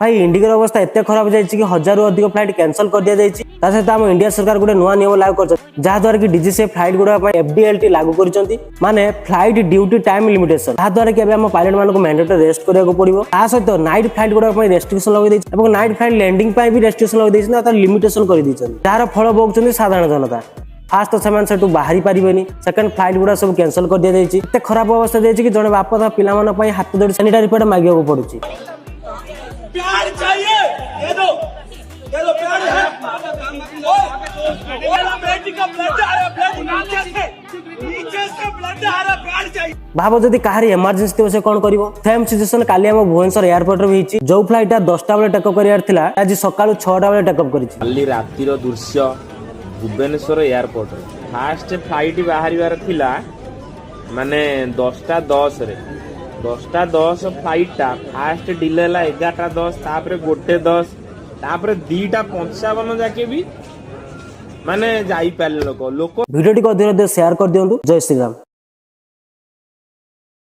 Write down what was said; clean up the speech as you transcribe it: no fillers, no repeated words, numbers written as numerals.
भाई इंडिगोर अवस्था एते खराब जाइए कि 1000 रु अधिक फ्लाइट कैंसल कर दिया जाइए। सहित आम इंडिया सरकार गोटे नुआ नियम लागू कर जहाद्वारा कि डीजीसीए फ्लाइट गुड़ा एफडीएलटी लागू कर माने फ्लाइट ड्यूटी टाइम लिमिटेशन जहाद्वारा कि आम पायलट मान मैंडेटरी रेस्ट करने पड़ो। सहित नाइट फ्लाइट गुड़ा रेस्ट्रिक्शन लगे नाइट फ्लाइट लैंडिंग भी रेस्ट्रिक्शन लगे लिमिटेशन कर जार फल भोगुं साधारण जनता। फास्ट तो बाहरी पारे सेकेंड फ्लाइट गुड़ा सब कैंसल कर दिया जाइए। खराब अवस्था कि जड़े बाप था पिला हाथ जोड़ी सानिटारी पैड मांगू पड़ुची। प्यार चाहिए दे दो प्यार है। बेटी का ब्लड आ रहा है, नीचे से ब्लड आ रहा है, प्यार चाहिए। भाव जदि कहार इमरजेंसी से कौन कर सेम सिचुएशन काली आम भुवनेश्वर एयरपोर्ट भी होती जो फ्लाइट 10टा बेले टेकअप कर आज सकाल 6टा बेले टेकअप कर रातिर दृश्य भुवनेश्वर एयरपोर्ट फास्ट फ्लाइट बाहर थिला माने 10:10 रे 10:10 फ्लाइट टा फास्ट डिले है 11:10 तापर 1:10 तापर 2:55 जाके भी माने जाई पाले लोक। वीडियो टी अधिक शेयर कर दियंतु। जय श्री राम।